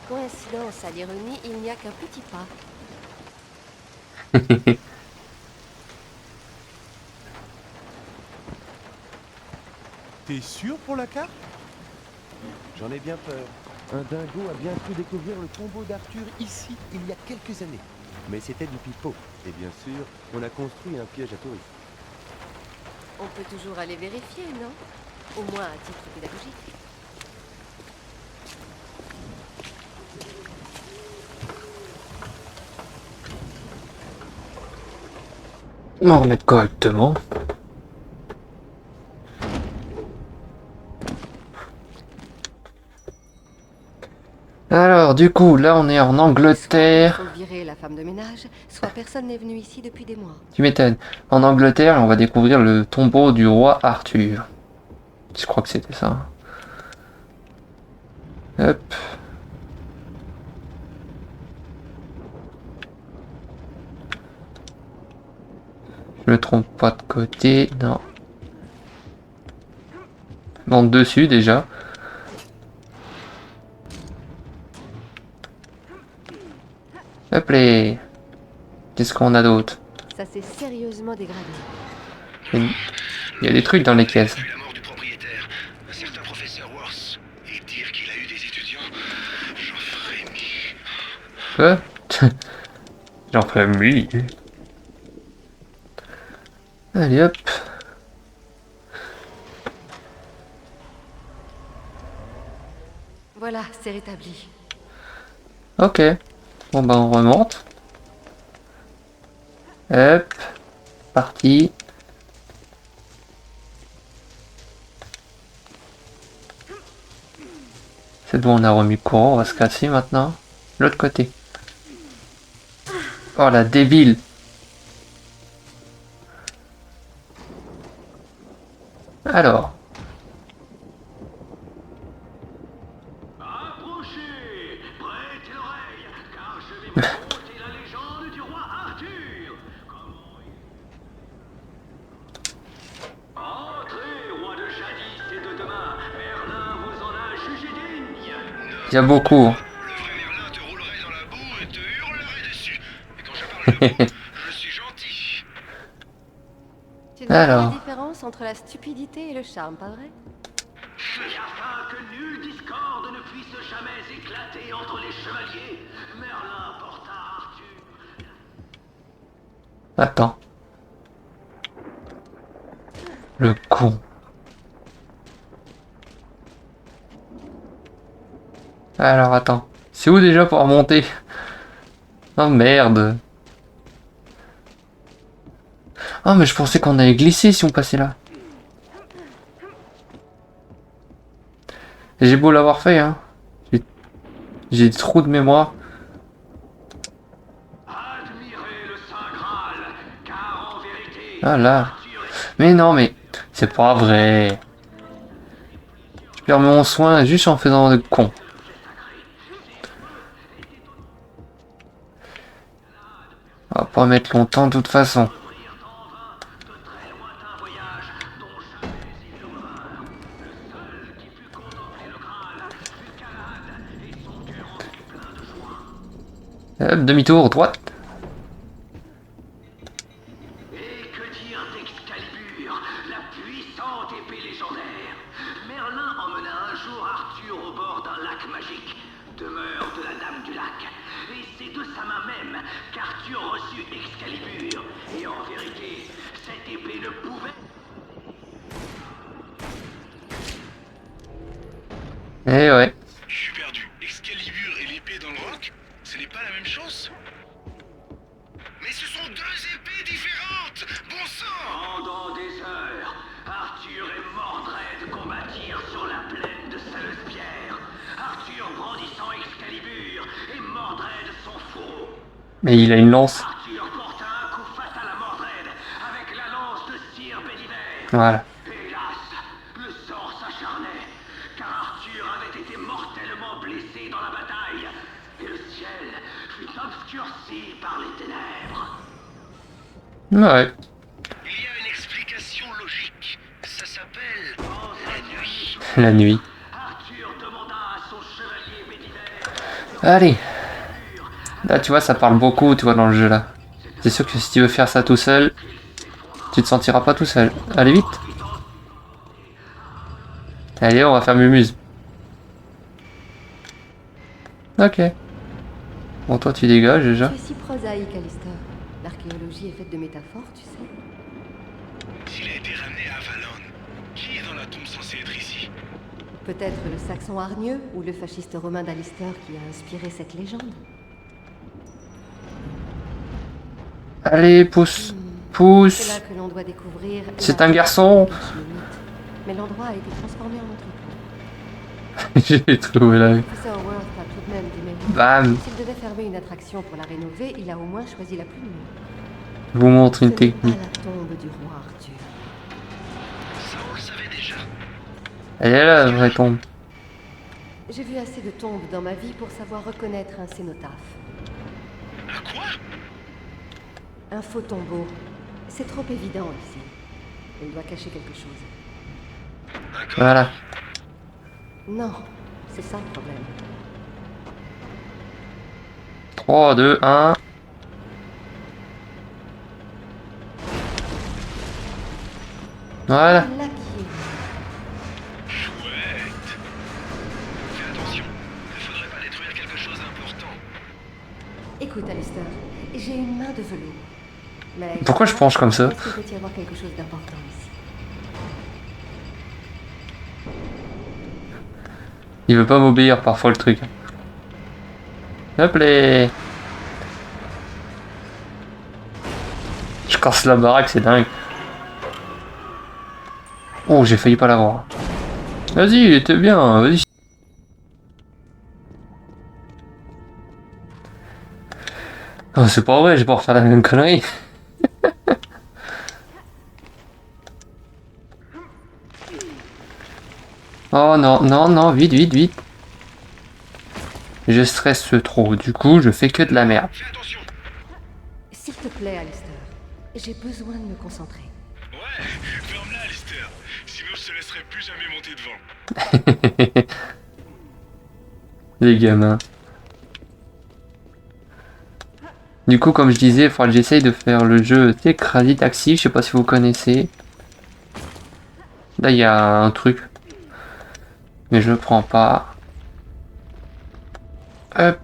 coïncidence à l'ironie, il n'y a qu'un petit pas. T'es sûr pour la carte? J'en ai bien peur. Un dingo a bien pu découvrir le tombeau d'Arthur ici, il y a quelques années. Mais c'était du pipeau. Et bien sûr, on a construit un piège à touristes. On peut toujours aller vérifier, non? Au moins à titre pédagogique. On remettre correctement. Alors, du coup, là, on est en Angleterre. Soit il faut virer la femme de ménage, soit personne n'est venu ici depuis des mois. Tu m'étonnes. En Angleterre, on va découvrir le tombeau du roi Arthur. Je crois que c'était ça. Hop. Je me trompe pas de côté. Non. Monte dessus déjà. Hop là. Qu'est-ce qu'on a d'autre? Ça s'est sérieusement dégradé. Il y a des trucs dans les caisses. Depuis la mort du propriétaire, un certain professeur Worth, et dire qu'il a eu des étudiants, j'en frémis. Quoi? J'en ferai lui. Allez hop. Voilà, c'est rétabli. Ok. Bon ben on remonte. Hop. Parti. C'est bon, on a remis le courant, on va se casser maintenant. L'autre côté. Oh la débile. Alors. Approchez, prêtez l'oreille, car je vais vous conter la légende du roi Arthur. Entrez, roi de jadis et de demain, Merlin vous en a jugé digne. Il y a beaucoup. Le vrai Merlin te roulerait dans la boue et te hurlerait dessus. Et quand je parle de boue, je suis gentil. Tu ne vois pas la Alors. différence entre la stupidité et le charme, pas vrai? Et afin que nulle discorde ne puisse jamais éclater entre les chevaliers, Merlin porta Arthur. Attends. Le con. Alors attends. C'est où déjà pour remonter? Oh merde. Ah mais je pensais qu'on allait glisser si on passait là. Et j'ai beau l'avoir fait hein. J'ai trop de mémoire. Admirez le Saint Graal, car en vérité, Ah là. Arthur est... Mais non mais c'est pas vrai. Je perds mon soin juste en faisant de con. On va pas mettre longtemps de toute façon. Hop, demi-tour, droite. Et que dire d'Excalibur, la puissante épée légendaire? Merlin emmena un jour Arthur au bord d'un lac magique, demeure de la Dame du Lac. Et c'est de sa main même qu'Arthur reçut Excalibur. Et en vérité, cette épée ne pouvait... Eh ouais. Je suis perdu. Excalibur et l'épée dans le roc, ce n'est pas la même chose? Mais ce sont deux épées différentes! Bon sang! Pendant des heures, Arthur et Mordred combattirent sur la plaine de Salespierre. Arthur brandissant Excalibur et Mordred son fourreau. Mais il a une lance. Arthur porta un coup fatal à Mordred avec la lance de Sir Béliver. Voilà. Hélas, le sort s'acharnait, car Arthur avait été mortellement blessé dans la bataille, et le ciel fut obscurci par les ténèbres. Ouais. Il y a une explication logique. Ça s'appelle la nuit. La nuit. Arthur demanda à son chevalier Béliver Allez. Là, tu vois, ça parle beaucoup, tu vois, dans le jeu, là. C'est sûr que si tu veux faire ça tout seul, tu te sentiras pas tout seul. Allez, vite. Allez, on va faire Mumuse. Ok. Bon, toi, tu dégages, déjà. Tu es si prosaïque, Alistair. L'archéologie est faite de métaphores, tu sais. S'il a été ramené à Avalon, qui est dans la tombe censée être ici? Peut-être le Saxon hargneux ou le fasciste romain d'Alistair qui a inspiré cette légende. Allez, pousse. C'est Pousse. là que l'on doit découvrir... C'est la- un garçon. Mais l'endroit a été transformé en entrepôt. J'ai trouvé là. Professeur Worth a tout de même des mérites. Bam. S'il devait fermer une attraction pour la rénover, il a au moins choisi la plus nulle. Je vous montre Ce une n'est technique. pas la tombe du roi Arthur. Ça, on le savait déjà. Elle est là, la vraie tombe. J'ai vu assez de tombes dans ma vie pour savoir reconnaître un cénotaphe. À quoi? Un faux tombeau. C'est trop évident ici. Il doit cacher quelque chose. Un corps? Voilà. Non, c'est ça le problème. 3, 2, 1. Voilà. Là qui est. Chouette. Fais attention, il faudrait pas détruire quelque chose d'important. Écoute, Alistair, j'ai une main de velours. Mais Pourquoi je penche comme ça? Est-ce qu'il peut y avoir quelque chose d'important ici? Il veut pas m'obéir parfois le truc. Hop les. Je casse la baraque, c'est dingue. Oh, j'ai failli pas l'avoir. Vas-y, il était bien, vas-y. Oh, c'est pas vrai, je vais pas refaire la même connerie. Oh non, non, non, vite, vite, vite. Je stresse trop, du coup, je fais que de la merde. Fais attention. S'il te plaît, Alistair, j'ai besoin de me concentrer. Ouais, ferme-la, Alistair. Sinon, je te laisserai plus jamais monter devant. Les gamins. Du coup, comme je disais, il faudra que j'essaye de faire le jeu Crazy Taxi, je sais pas si vous connaissez. Là, il y a un truc. Mais je prends pas. Hop.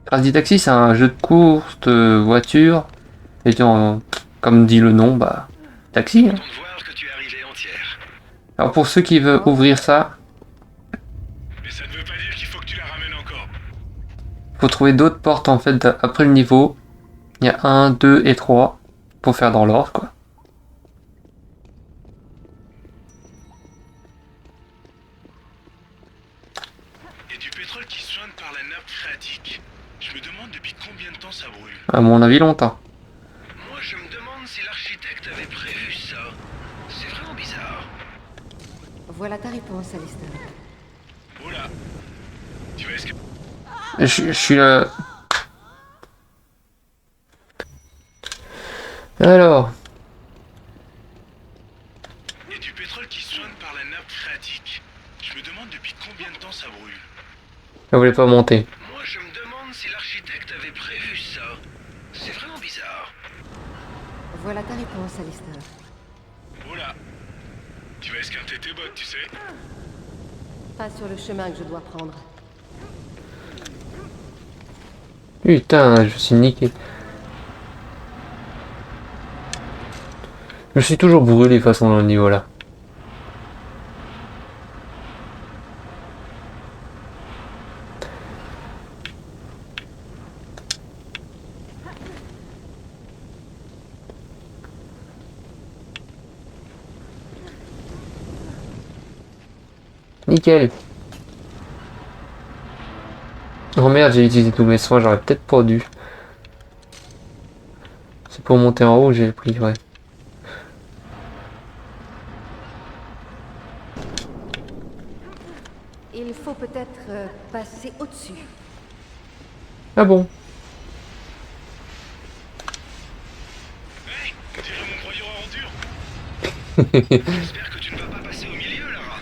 Crazy Taxi, c'est un jeu de course de voiture. Et comme dit le nom, bah, taxi. Hein. Content de voir que tu es arrivé entière. Alors pour ceux qui veulent ouvrir ça, Mais ça ne veut pas dire qu'il faut que tu la ramènes encore. faut trouver d'autres portes en fait après le niveau. Il y a 1, 2 et 3 pour faire dans l'ordre quoi. Il y a du pétrole qui soigne par la nappe phréatique. Je me demande depuis combien de temps ça brûle. À mon avis longtemps. Moi, je me demande si l'architecte avait prévu ça. C'est vraiment bizarre. Voilà ta réponse, Alistair. Oh là. Tu vas escaper. Je suis là. Alors, Il y a du pétrole qui soigne par la nappe phréatique. Je me demande depuis combien de temps ça brûle. elle voulait pas monter. Moi, je me demande si l'architecte avait prévu ça. C'est vraiment bizarre. Voilà ta réponse, Alistair. Oh là. Tu vas esquinter tes bottes, tu sais. Pas sur le chemin que je dois prendre. Putain, je suis niqué. Je suis toujours brûlé de façon dans le niveau là. Nickel. Oh merde, j'ai utilisé tous mes soins, j'aurais peut-être pas dû. C'est pour monter en haut, j'ai pris, ouais. Il faut peut-être passer au-dessus. Ah bon? J'espère que tu ne vas pas passer au milieu, Lara.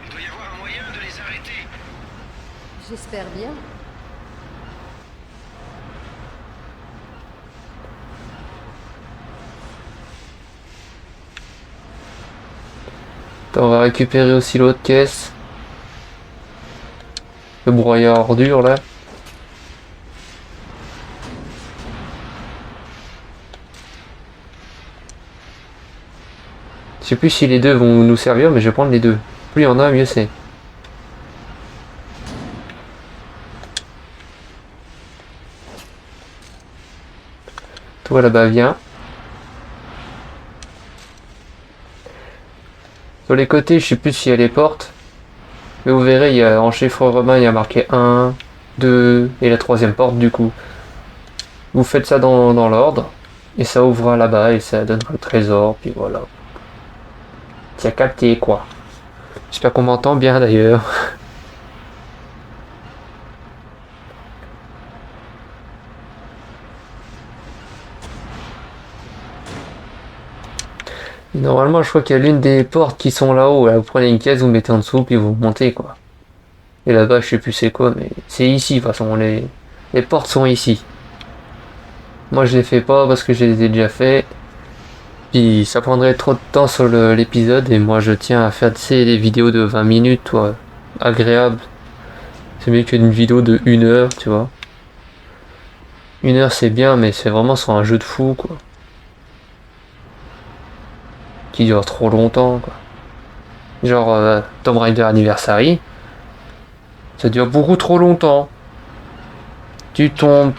Il doit y avoir un moyen de les arrêter. J'espère bien. Attends, on va récupérer aussi l'autre caisse. Le broyeur à ordures là. Je sais plus si les deux vont nous servir, mais je vais prendre les deux. Plus il y en a, mieux c'est. Toi là-bas, viens. Sur les côtés, je sais plus s'il y a les portes. Mais vous verrez, il y a, en chiffre romain, il y a marqué 1, 2 et la troisième porte du coup. Vous faites ça dans l'ordre. Et ça ouvrira là-bas et ça donnera le trésor. Puis voilà. Tu as capté quoi. J'espère qu'on m'entend bien d'ailleurs. Normalement, je crois qu'il y a l'une des portes qui sont là-haut. Là, vous prenez une caisse, vous mettez en dessous, puis vous montez quoi. Et là-bas, je sais plus c'est quoi, mais c'est ici, de toute façon. Les portes sont ici. Moi, je les fais pas parce que je les ai déjà fait. Puis ça prendrait trop de temps sur l'épisode et moi je tiens à faire des vidéos de 20 minutes, toi, agréable. C'est mieux qu'une vidéo de 1 heure, tu vois. 1 heure c'est bien, mais c'est vraiment sur un jeu de fou, quoi. Qui dure trop longtemps, quoi. Genre Tomb Raider Anniversary, ça dure beaucoup trop longtemps. Tu tombes,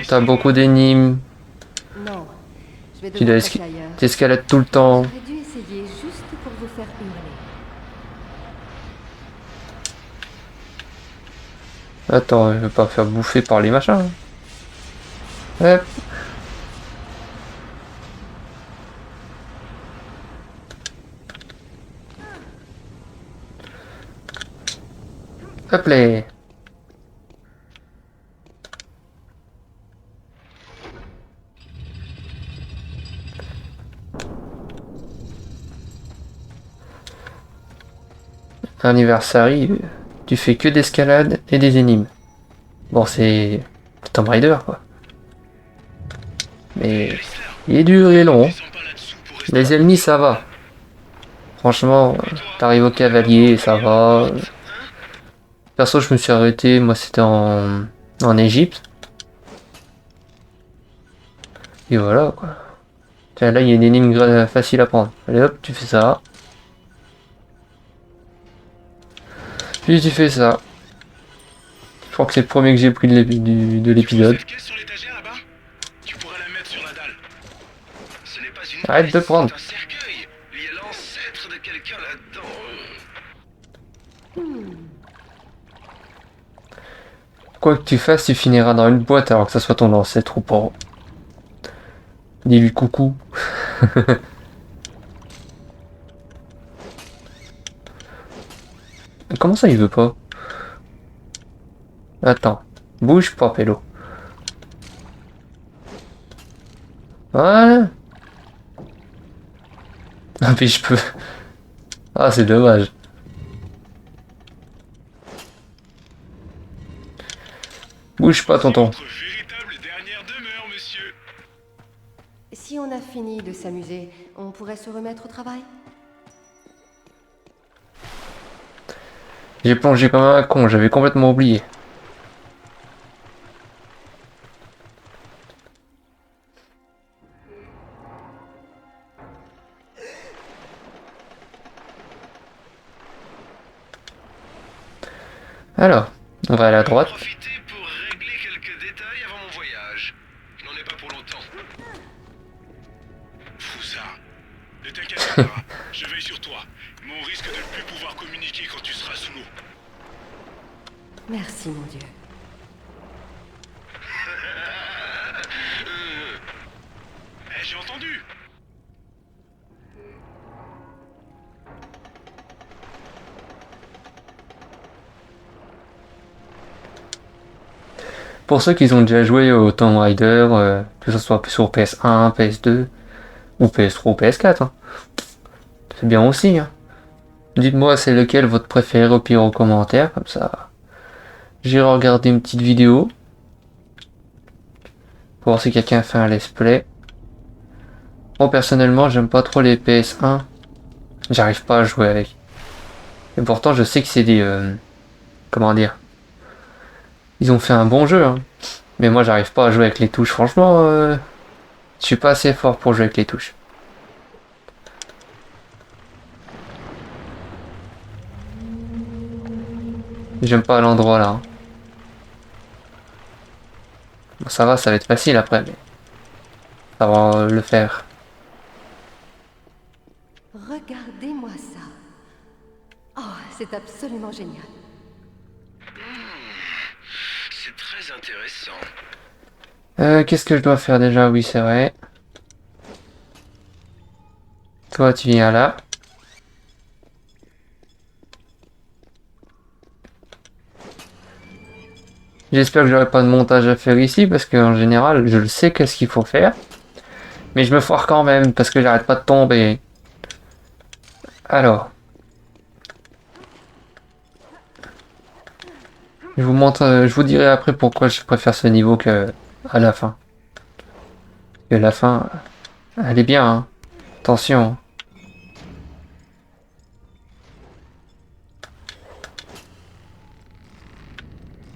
t'as beaucoup d'énigmes, Non, je vais tu dois devoir passer ailleurs. t'escalades tout le temps. J'aurais dû essayer juste pour vous faire hurler. Attends, je vais pas faire bouffer par les machins. Hop. Hop là. Anniversary, tu fais que d'escalade et des énigmes. Bon, c'est Tomb Raider, quoi. Mais il est dur et long. Les ennemis, ça va. Franchement, t'arrives au cavalier, ça va. Perso, je me suis arrêté, moi c'était en Égypte. Et voilà, quoi. Tiens, là, il y a une énigme facile à prendre. Allez hop, tu fais ça. Puis tu fais ça. Je crois que c'est le premier que j'ai pris de l'épisode. Cette caisse sur l'étagère là-bas, tu pourrais la mettre sur la dalle. Ce n'est pas une Arrête de caisse, prendre. c'est un cercueil. Il y a l'ancêtre de quelqu'un là-dedans. Quoi que tu fasses, tu finiras dans une boîte alors que ça soit ton ancêtre ou pas. Dis-lui coucou. Comment ça il veut pas? Attends. Bouge pas, pélo. Voilà. Ah mais je peux. Ah c'est dommage. Bouge pas, tonton. Votre véritable dernière demeure, monsieur. Si on a fini de s'amuser, on pourrait se remettre au travail? J'ai plongé comme un con, j'avais complètement oublié. Alors, on va aller à droite. Profiter pour régler quelques détails avant mon voyage. Je n'en ai pas pour longtemps. Fous ça. Ne t'inquiète pas, Lara. Je veille sur toi. Mais on risque de ne plus pouvoir communiquer quand tu seras sous l'eau. Merci, mon Dieu. J'ai entendu. Pour ceux qui ont déjà joué au Tomb Raider, que ce soit sur PS1, PS2, ou PS3 ou PS4, hein, C'est bien aussi, hein. Dites-moi c'est lequel votre préféré au pire en commentaire, comme ça. J'irai regarder une petite vidéo. Pour voir si quelqu'un a fait un let's play. Moi personnellement j'aime pas trop les PS1. J'arrive pas à jouer avec. Et pourtant je sais que c'est des... comment dire? Ils ont fait un bon jeu, hein. Mais moi j'arrive pas à jouer avec les touches. Franchement, je suis pas assez fort pour jouer avec les touches. J'aime pas l'endroit là, hein. Bon, ça va, ça va être facile après, mais ça va le faire. Regardez-moi ça. Oh, c'est absolument génial. C'est très intéressant. Qu'est-ce que je dois faire déjà? Oui, c'est vrai. Toi, tu viens là. J'espère que j'aurai pas de montage à faire ici, parce qu'en général, je le sais qu'est-ce qu'il faut faire. Mais je me foire quand même, parce que j'arrête pas de tomber. Alors. Je vous montre, je vous dirai après pourquoi je préfère ce niveau que à la fin. Et la fin, elle est bien, hein. Attention.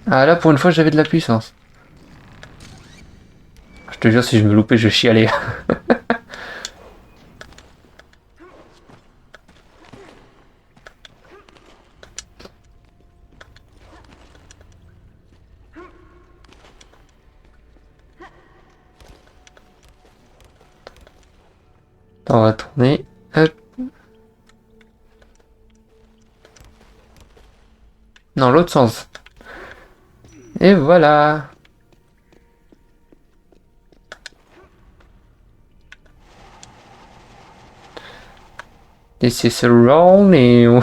Ah là, pour une fois, j'avais de la puissance. Je te jure, si je me loupais, je chialais. On va tourner. Hop. Non, l'autre sens. Et voilà. This is a roll new.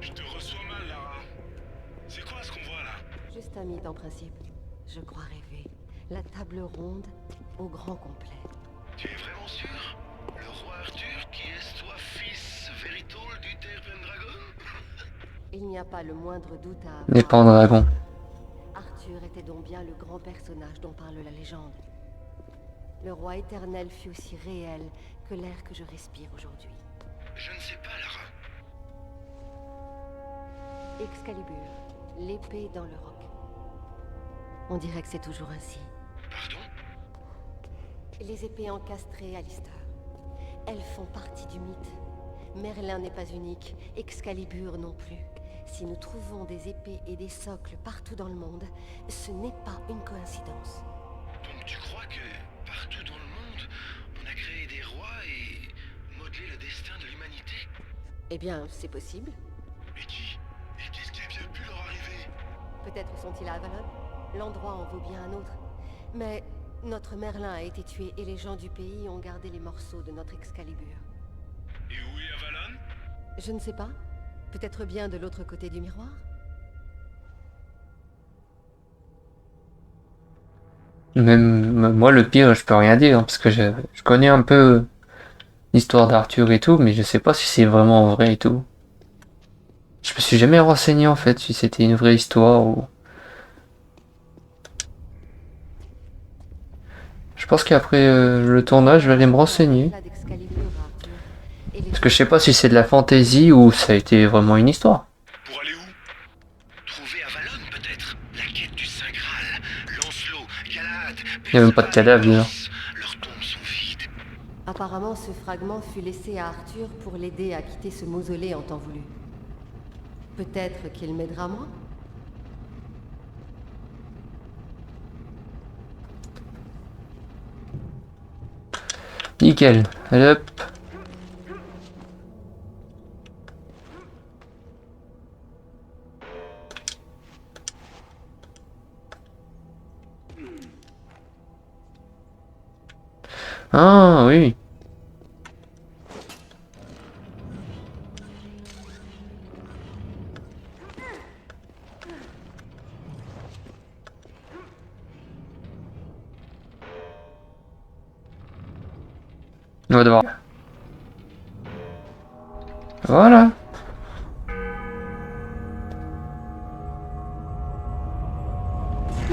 Je te reçois mal, Lara. C'est quoi ce qu'on voit là? Juste un mythe en principe. Je crois rêver. La table ronde au grand complet. Tu es vraiment sûr? Le roi Arthur qui est soit fils véritable du Terre Pendragon? Il n'y a pas le moindre doute à N'est pas un dragon. Arthur était donc bien le grand personnage dont parle la légende. Le roi éternel fut aussi réel que l'air que je respire aujourd'hui. Je ne sais pas, Lara. Excalibur, l'épée dans le roc. On dirait que c'est toujours ainsi. Pardon? Les épées encastrées, Alistair. Elles font partie du mythe. Merlin n'est pas unique, Excalibur non plus. Si nous trouvons des épées et des socles partout dans le monde, ce n'est pas une coïncidence. Donc tu crois que partout dans le monde, on a créé des rois et modelé le destin de l'humanité? Eh bien, c'est possible. Mais qui? Et qu'est-ce qui a bien pu leur arriver? Peut-être sont-ils à Avalon. L'endroit en vaut bien un autre. Mais notre Merlin a été tué et les gens du pays ont gardé les morceaux de notre Excalibur. Et où est Avalon? Je ne sais pas. Peut-être bien de l'autre côté du miroir? Même moi, le pire, je peux rien dire, hein, parce que je connais un peu l'histoire d'Arthur et tout, mais je sais pas si c'est vraiment vrai et tout. Je me suis jamais renseigné en fait si c'était une vraie histoire ou. Je pense qu'après le tournage, je vais aller me renseigner. Parce que je sais pas si c'est de la fantaisie ou ça a été vraiment une histoire. Pour aller où? Trouver Avalon peut-être? La quête du Saint Graal, Lancelot, Galahad, Il y a même pas de cadavre dedans. leurs tombes sont vides. Apparemment, ce fragment fut laissé à Arthur pour l'aider à quitter ce mausolée en temps voulu. Peut-être qu'il m'aidera moi? Nickel. Allez hop. Ah oui. On va devoir... Voilà.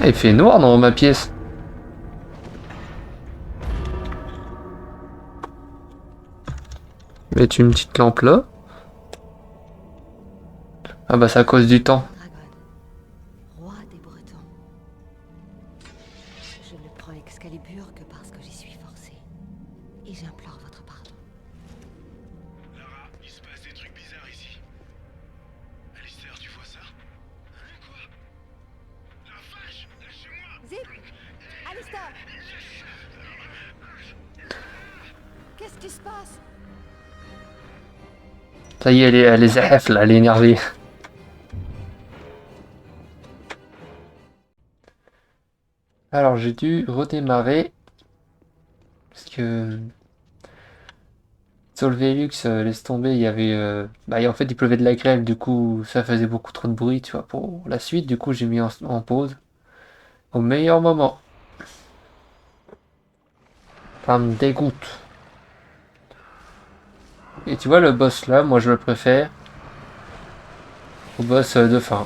Il fait noir dans ma pièce. Mettre une petite lampe là. Ah bah c'est à cause du temps. Dragon, roi des Bretons. Je ne prends Excalibur que parce que j'y suis forcé. Et j'implore votre pardon. Lara, il se passe des trucs bizarres ici. Alistair, tu vois ça? Hein, quoi? La vache! Lâchez-moi! Zip! Alistair! Qu'est-ce qui se passe? Ça y est, elle est zahef là, elle est énervée. Alors j'ai dû redémarrer. Parce que... Solvelux, laisse tomber, il y avait... Bah, en fait, il pleuvait de la grêle, du coup, ça faisait beaucoup trop de bruit, tu vois, pour la suite. Du coup, j'ai mis en pause. Au meilleur moment. Ça me dégoûte. Et tu vois, le boss là, moi je le préfère au boss de fin.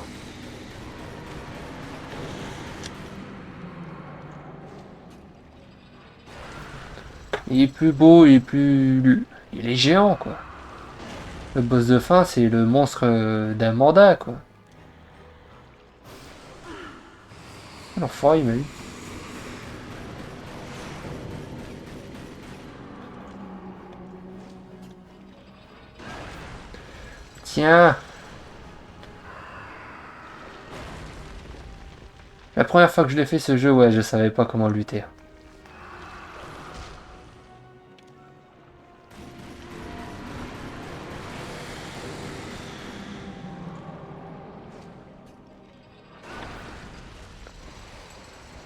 Il est plus beau, il est plus... Il est géant, quoi. Le boss de fin, c'est le monstre d'un mandat, quoi. L'enfoiré, il m'a eu. Tiens. La première fois que je l'ai fait ce jeu, ouais, je savais pas comment lutter.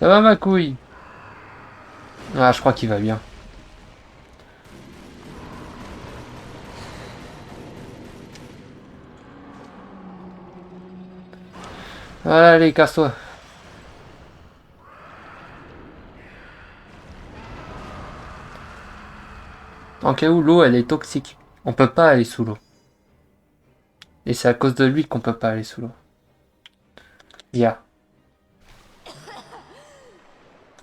Ça va ma couille? Ah, je crois qu'il va bien. Voilà, allez, casse-toi. En cas où l'eau, elle est toxique. On peut pas aller sous l'eau. Et c'est à cause de lui qu'on peut pas aller sous l'eau. Ya.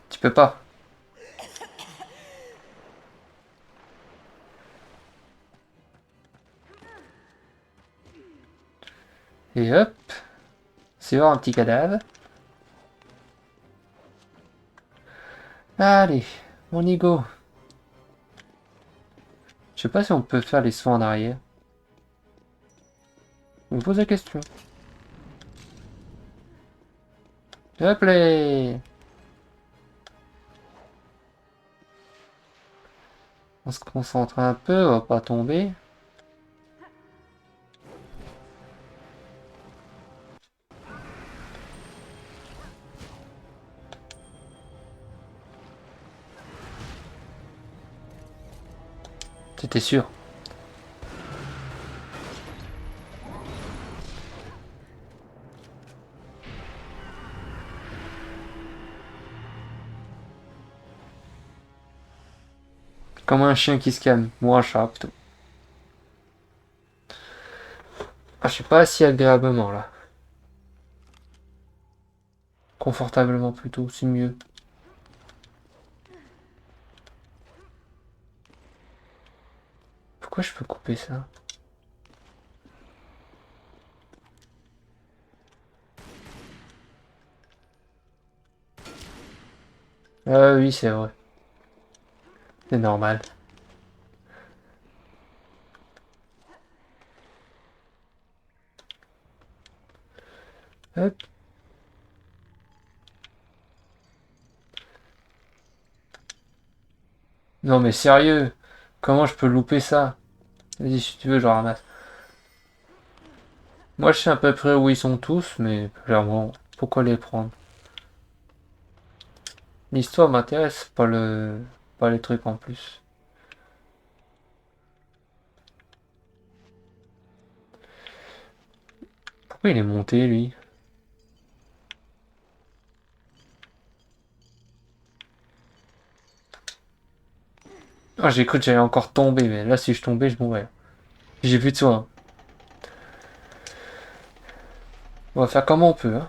Tu peux pas. Et hop. Sur un petit cadavre. Allez, on y go. Je sais pas si on peut faire les sauts en arrière. Je me pose la question. Hop là. On se concentre un peu, on va pas tomber. C'était sûr. Comme un chien qui se calme. Ou un chat plutôt. Ah, je suis pas assis agréablement là. Confortablement plutôt, c'est mieux. Pourquoi je peux couper ça? Ah oui, c'est vrai. C'est normal. Hop. Non mais sérieux, comment je peux louper ça? Vas-y, si tu veux, je ramasse. Moi, je sais à peu près où ils sont tous, mais clairement, pourquoi les prendre? L'histoire m'intéresse, pas les trucs en plus. Pourquoi il est monté, lui? Oh, j'ai cru que j'allais encore tomber, mais là, si je tombais, je mourrais. J'ai plus de soin. On va faire comme on peut, hein.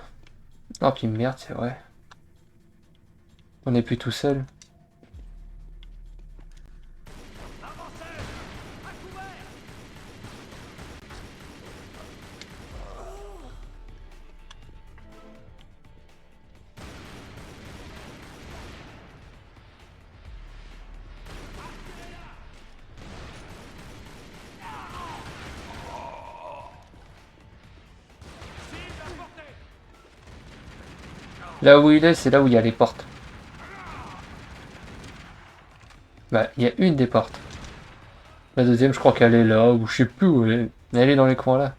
Oh, puis merde, c'est vrai. On n'est plus tout seul. Là où il est, c'est là où il y a les portes. Bah, il y a une des portes. La deuxième, je crois qu'elle est là, ou je sais plus où elle est. Mais elle est dans les coins là.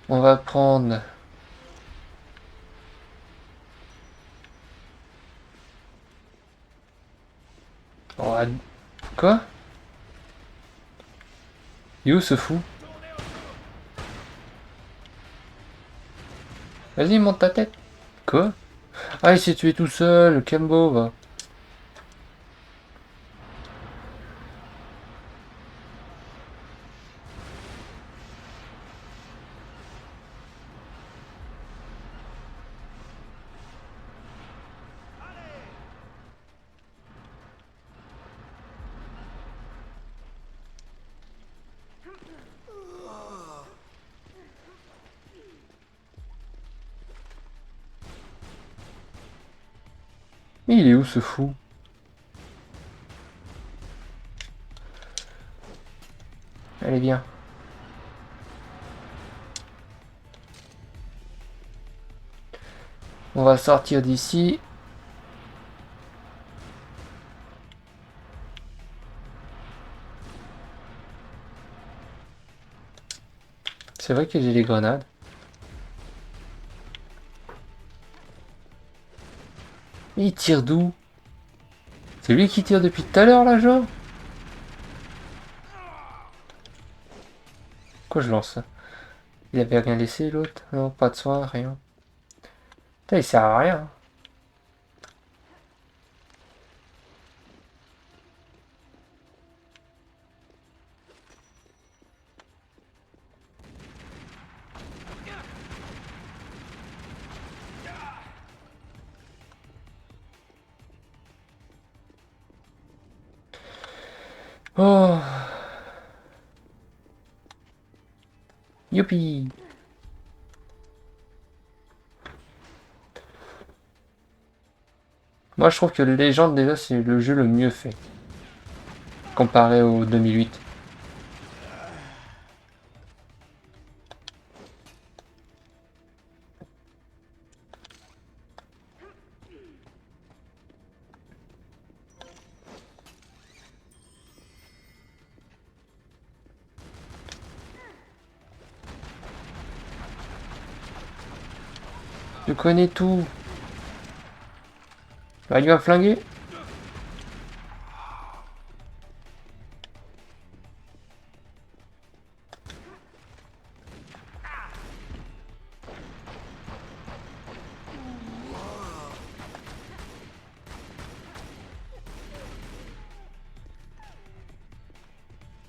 On va prendre... Oh, quoi? Il est où ce fou? Vas-y, monte ta tête. Quoi? Ah, il s'est tué tout seul, Kembo, va. Mais il est où ce fou? Allez, viens. On va sortir d'ici. C'est vrai que j'ai les grenades. Mais il tire d'où? C'est lui qui tire depuis tout à l'heure là, genre? Quoi je lance ça? Il avait rien laissé l'autre? Non, pas de soin, rien. Putain, il sert à rien. Oh. Youpi. Moi je trouve que Légende déjà c'est le jeu le mieux fait. Comparé au 2008. Je connais tout. Bah, il va me flinguer.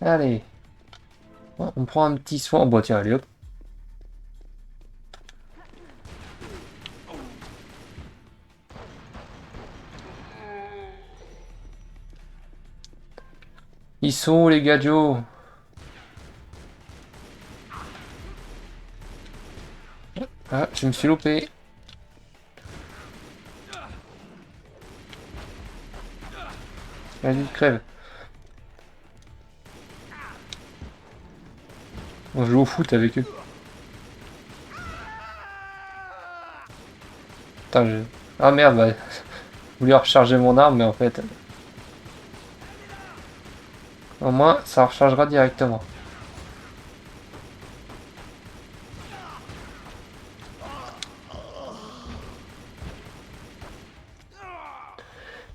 Allez. Bon, on prend un petit soin. Bon tiens, allez hop. Ils sont où les gadgets? Ah, je me suis loupé. Vas-y, crève. On joue au foot avec eux. Putain, je... Ah merde, bah... Je voulais recharger mon arme, mais en fait... Au moins, ça rechargera directement.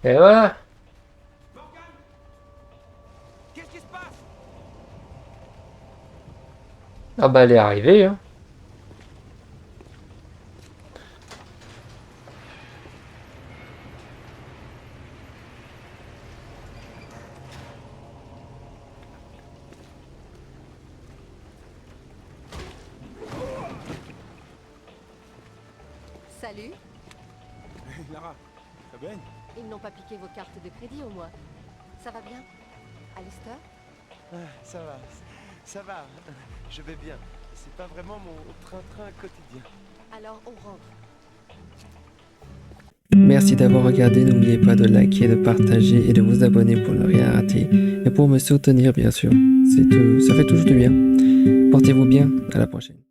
Et voilà. Qu'est-ce qui se passe? Ah bah elle est arrivée, hein. Salut. Lara, ça va bien? Ils n'ont pas piqué vos cartes de crédit au moins. Ça va bien? Alistair? Ça va. Je vais bien. C'est pas vraiment mon train-train quotidien. Alors on rentre. Merci d'avoir regardé, n'oubliez pas de liker, de partager et de vous abonner pour ne rien rater. Et pour me soutenir bien sûr, ça fait toujours du bien. Portez-vous bien, à la prochaine.